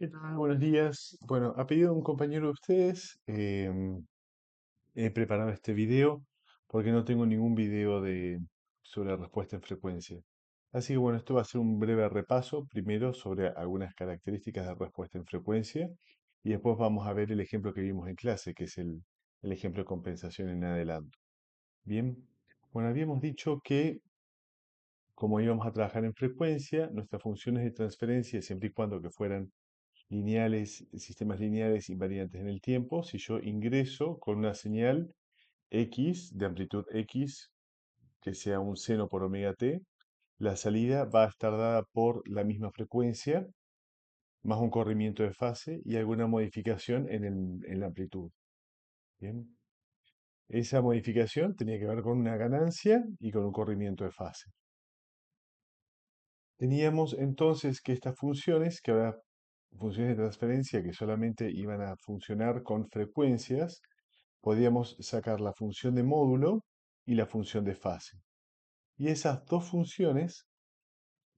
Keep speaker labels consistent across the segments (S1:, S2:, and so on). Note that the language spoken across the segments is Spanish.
S1: ¿Qué tal? Buenos días. Bueno, a pedido de un compañero de ustedes, he preparado este video porque no tengo ningún video sobre respuesta en frecuencia. Así que bueno, esto va a ser un breve repaso, primero sobre algunas características de respuesta en frecuencia y después vamos a ver el ejemplo que vimos en clase, que es el ejemplo de compensación en adelanto. Bien, bueno, habíamos dicho que como íbamos a trabajar en frecuencia, nuestras funciones de transferencia, siempre y cuando que fueran lineales, sistemas lineales invariantes en el tiempo, si yo ingreso con una señal x de amplitud x, que sea un seno por omega t, la salida va a estar dada por la misma frecuencia, más un corrimiento de fase y alguna modificación en la amplitud. Bien. Esa modificación tenía que ver con una ganancia y con un corrimiento de fase. Teníamos entonces que estas funciones, que ahora funciones de transferencia que solamente iban a funcionar con frecuencias, podíamos sacar la función de módulo y la función de fase. Y esas dos funciones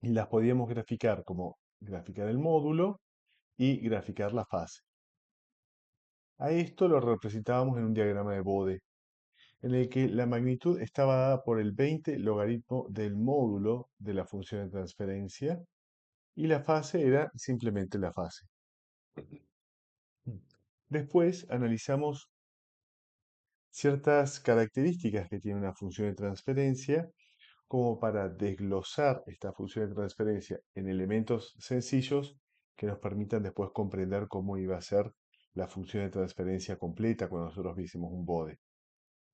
S1: las podíamos graficar como graficar el módulo y graficar la fase. A esto lo representábamos en un diagrama de Bode, en el que la magnitud estaba dada por el 20 logaritmo del módulo de la función de transferencia y la fase era simplemente la fase. Después analizamos ciertas características que tiene una función de transferencia como para desglosar esta función de transferencia en elementos sencillos que nos permitan después comprender cómo iba a ser la función de transferencia completa cuando nosotros viésemos un bode.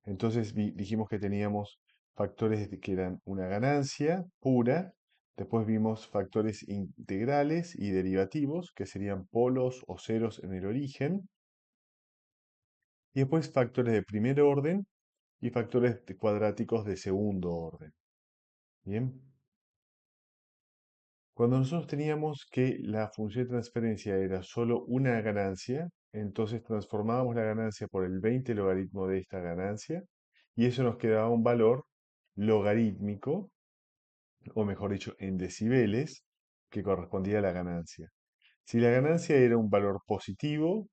S1: Entonces dijimos que teníamos factores que eran una ganancia pura, después vimos factores integrales y derivativos, que serían polos o ceros en el origen, y después factores de primer orden y factores cuadráticos de segundo orden. Bien. Cuando nosotros teníamos que la función de transferencia era solo una ganancia, entonces transformábamos la ganancia por el 20 logaritmo de esta ganancia y eso nos quedaba un valor logarítmico, o mejor dicho, en decibeles, que correspondía a la ganancia. Si la ganancia era un valor positivo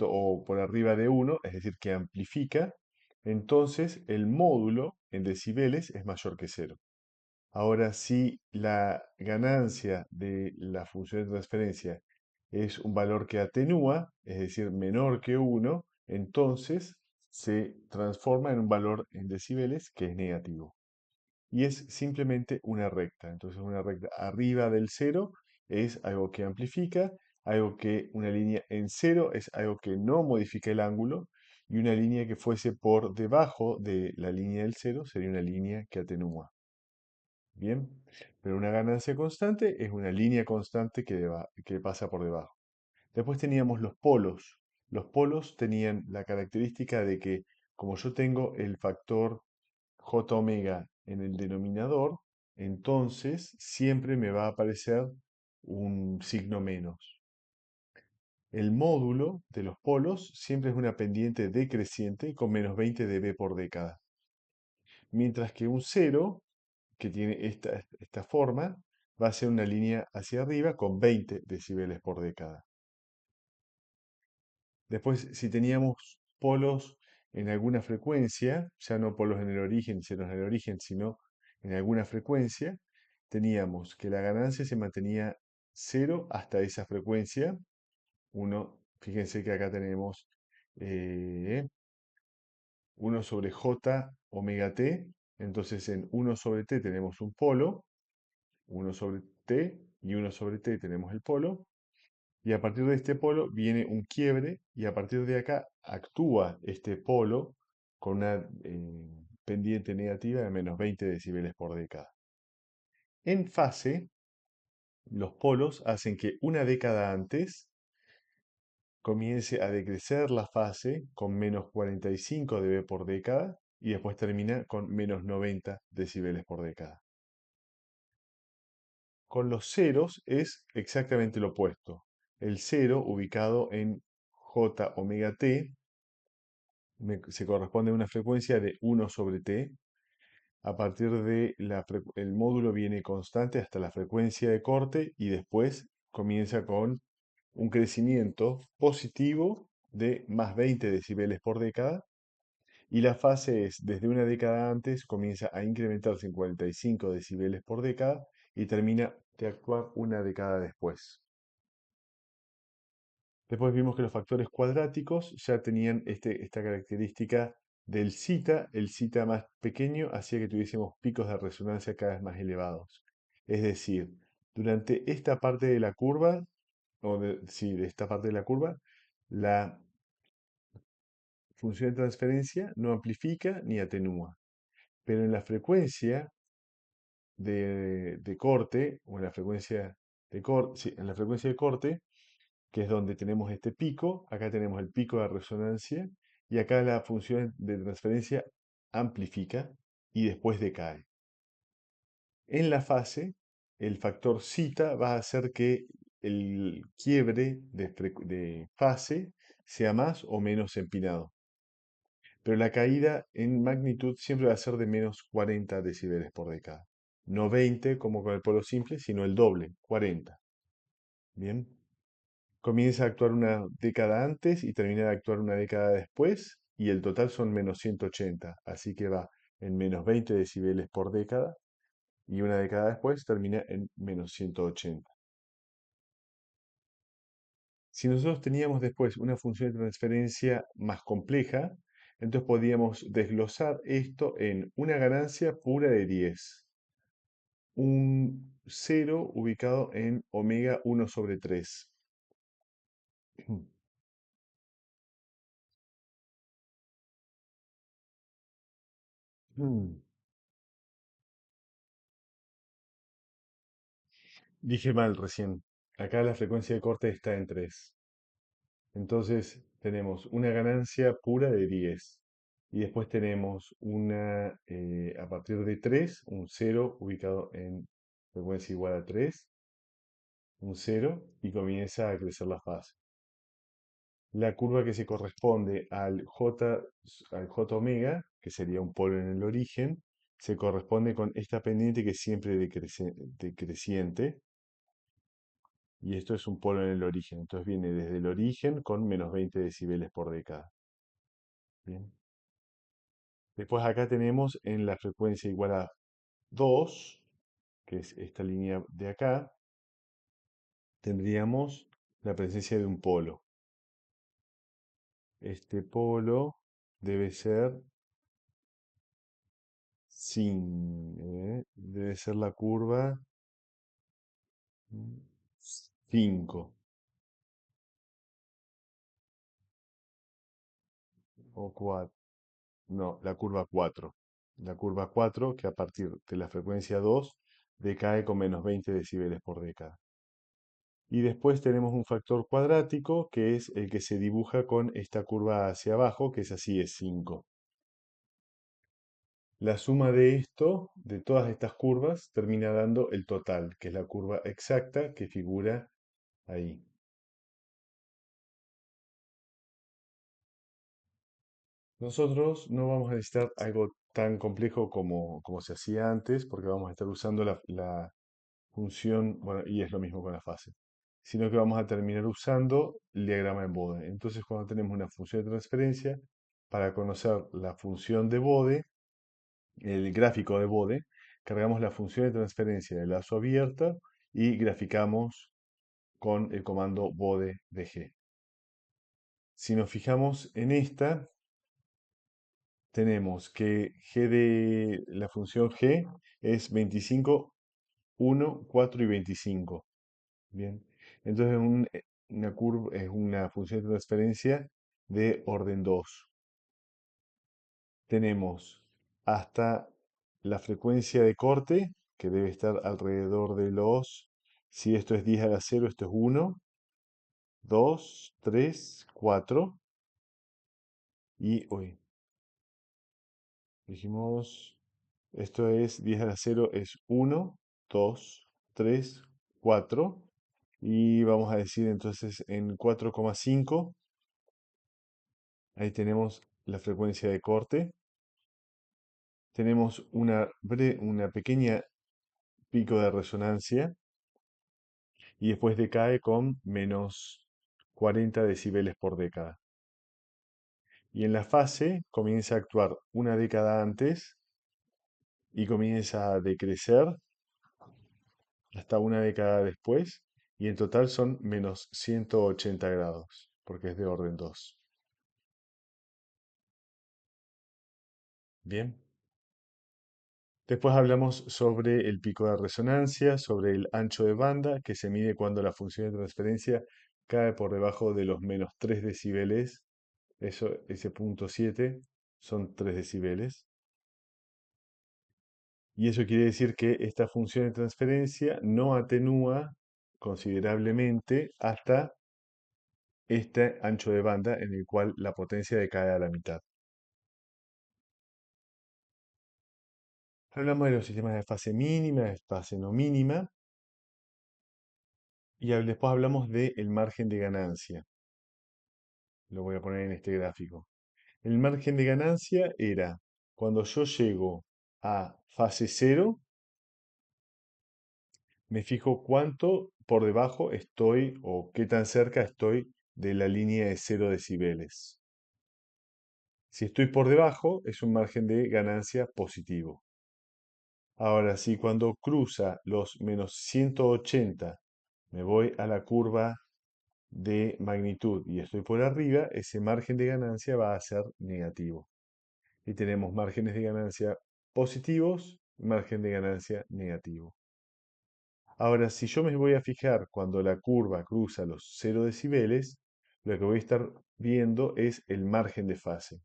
S1: o por arriba de 1, es decir, que amplifica, entonces el módulo en decibeles es mayor que cero. Ahora, si la ganancia de la función de transferencia es un valor que atenúa, es decir, menor que 1, entonces se transforma en un valor en decibeles que es negativo. Y es simplemente una recta. Entonces, una recta arriba del cero es algo que amplifica, algo que una línea en cero es algo que no modifica el ángulo, y una línea que fuese por debajo de la línea del cero sería una línea que atenúa. Bien, pero una ganancia constante es una línea constante que pasa por debajo. Después teníamos los polos. Los polos tenían la característica de que como yo tengo el factor j omega en el denominador, entonces siempre me va a aparecer un signo menos. El módulo de los polos siempre es una pendiente decreciente con menos 20 dB por década. Mientras que un cero que tiene esta forma, va a ser una línea hacia arriba con 20 decibeles por década. Después, si teníamos polos en alguna frecuencia, ya no polos en el origen, ceros en el origen, sino en alguna frecuencia, teníamos que la ganancia se mantenía cero hasta esa frecuencia. Fíjense que acá tenemos 1 sobre j omega t, entonces en 1 sobre t tenemos un polo, 1 sobre t y 1 sobre t tenemos el polo, y a partir de este polo viene un quiebre, y a partir de acá actúa este polo con una pendiente negativa de menos 20 decibeles por década. En fase, los polos hacen que una década antes comience a decrecer la fase con menos 45 dB por década y después termina con menos 90 decibeles por década. Con los ceros es exactamente lo opuesto. El cero, ubicado en j omega t, se corresponde a una frecuencia de 1 sobre t. A partir de el módulo viene constante hasta la frecuencia de corte y después comienza con un crecimiento positivo de más 20 decibeles por década, y la fase es, desde una década antes, comienza a incrementarse en 45 decibeles por década y termina de actuar una década después. Después vimos que los factores cuadráticos ya tenían esta característica del zeta. El zeta más pequeño hacía que tuviésemos picos de resonancia cada vez más elevados. Es decir, durante esta parte de la curva, sí, de esta parte de la curva, la función de transferencia no amplifica ni atenúa. Pero en la frecuencia de corte, o en la frecuencia de corte, sí, en la frecuencia de corte, que es donde tenemos este pico, acá tenemos el pico de resonancia, y acá la función de transferencia amplifica y después decae. En la fase, el factor zeta va a hacer que el quiebre de fase sea más o menos empinado. Pero la caída en magnitud siempre va a ser de menos 40 decibeles por década. No 20 como con el polo simple, sino el doble, 40. Bien. Comienza a actuar una década antes y termina de actuar una década después, y el total son menos 180. Así que va en menos 20 decibeles por década, y una década después termina en menos 180. Si nosotros teníamos después una función de transferencia más compleja, entonces podíamos desglosar esto en una ganancia pura de 10, un cero ubicado en omega 1/3. Dije mal recién. Acá la frecuencia de corte está en 3. Entonces tenemos una ganancia pura de 10. Y después tenemos a partir de 3, un cero ubicado en frecuencia igual a 3, un cero, y comienza a crecer la fase. La curva que se corresponde al J omega, que sería un polo en el origen, se corresponde con esta pendiente que es siempre decreciente, y esto es un polo en el origen. Entonces viene desde el origen con menos 20 decibeles por década. Bien. Después acá tenemos en la frecuencia igual a 2, que es esta línea de acá, tendríamos la presencia de un polo. Este polo debe ser debe ser la curva 5 o 4. No, la curva 4. La curva 4 que a partir de la frecuencia 2 decae con menos 20 decibeles por década. Y después tenemos un factor cuadrático que es el que se dibuja con esta curva hacia abajo, que es así, es 5. La suma de esto, de todas estas curvas, termina dando el total, que es la curva exacta que figura ahí. Nosotros no vamos a necesitar algo tan complejo como se hacía antes, porque vamos a estar usando la función, bueno, y es lo mismo con la fase, sino que vamos a terminar usando el diagrama en Bode. Entonces, cuando tenemos una función de transferencia, para conocer la función de Bode, el gráfico de Bode, cargamos la función de transferencia de lazo abierta y graficamos con el comando Bode de G. Si nos fijamos en esta, tenemos que la función G es 25, 1, 4 y 25. Bien. Entonces una curva es una función de transferencia de orden 2. Tenemos hasta la frecuencia de corte, que debe estar alrededor de si esto es 10 a la 0, esto es 1, 2, 3, 4, y, uy, dijimos, esto es 10 a la 0, es 1, 2, 3, 4, y vamos a decir entonces en 4,5, ahí tenemos la frecuencia de corte. Tenemos una pequeña pico de resonancia y después decae con menos 40 decibeles por década. Y en la fase comienza a actuar una década antes y comienza a decrecer hasta una década después, y en total son menos 180 grados, porque es de orden 2. Bien. Después hablamos sobre el pico de resonancia, sobre el ancho de banda, que se mide cuando la función de transferencia cae por debajo de los menos 3 decibeles. Eso, ese punto 7 son 3 decibeles. Y eso quiere decir que esta función de transferencia no atenúa considerablemente hasta este ancho de banda en el cual la potencia decae a la mitad. Hablamos de los sistemas de fase mínima, de fase no mínima, y después hablamos del margen de ganancia. Lo voy a poner en este gráfico. El margen de ganancia era cuando yo llego a fase cero, me fijo cuánto por debajo estoy o qué tan cerca estoy de la línea de 0 decibeles. Si estoy por debajo, es un margen de ganancia positivo. Ahora, si cuando cruza los menos 180 me voy a la curva de magnitud y estoy por arriba, ese margen de ganancia va a ser negativo. Y tenemos márgenes de ganancia positivos y margen de ganancia negativo. Ahora, si yo me voy a fijar cuando la curva cruza los 0 decibeles, lo que voy a estar viendo es el margen de fase.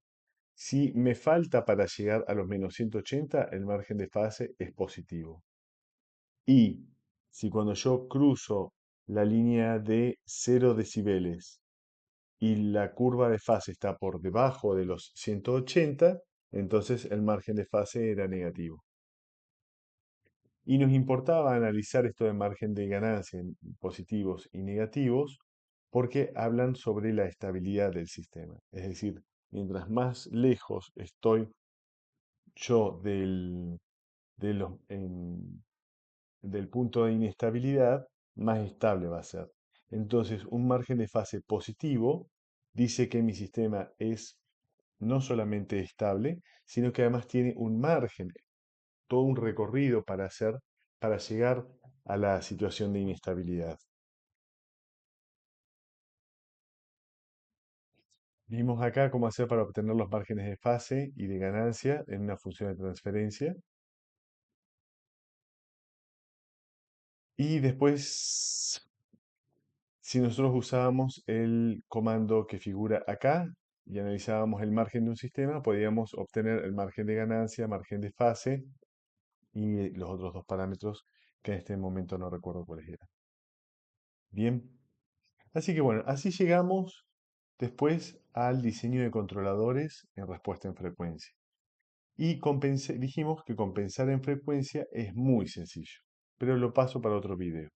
S1: Si me falta para llegar a los menos 180, el margen de fase es positivo. Y si cuando yo cruzo la línea de 0 decibeles y la curva de fase está por debajo de los 180, entonces el margen de fase era negativo. Y nos importaba analizar esto de margen de ganancia en positivos y negativos porque hablan sobre la estabilidad del sistema. Es decir, mientras más lejos estoy yo del punto de inestabilidad, más estable va a ser. Entonces, un margen de fase positivo dice que mi sistema es no solamente estable, sino que además tiene un margen, todo un recorrido para hacer para llegar a la situación de inestabilidad. Vimos acá cómo hacer para obtener los márgenes de fase y de ganancia en una función de transferencia. Y después, si nosotros usábamos el comando que figura acá y analizábamos el margen de un sistema, podíamos obtener el margen de ganancia, margen de fase y los otros dos parámetros que en este momento no recuerdo cuáles eran. Bien, así que bueno, así llegamos después al diseño de controladores en respuesta en frecuencia. Y dijimos que compensar en frecuencia es muy sencillo, pero lo paso para otro video.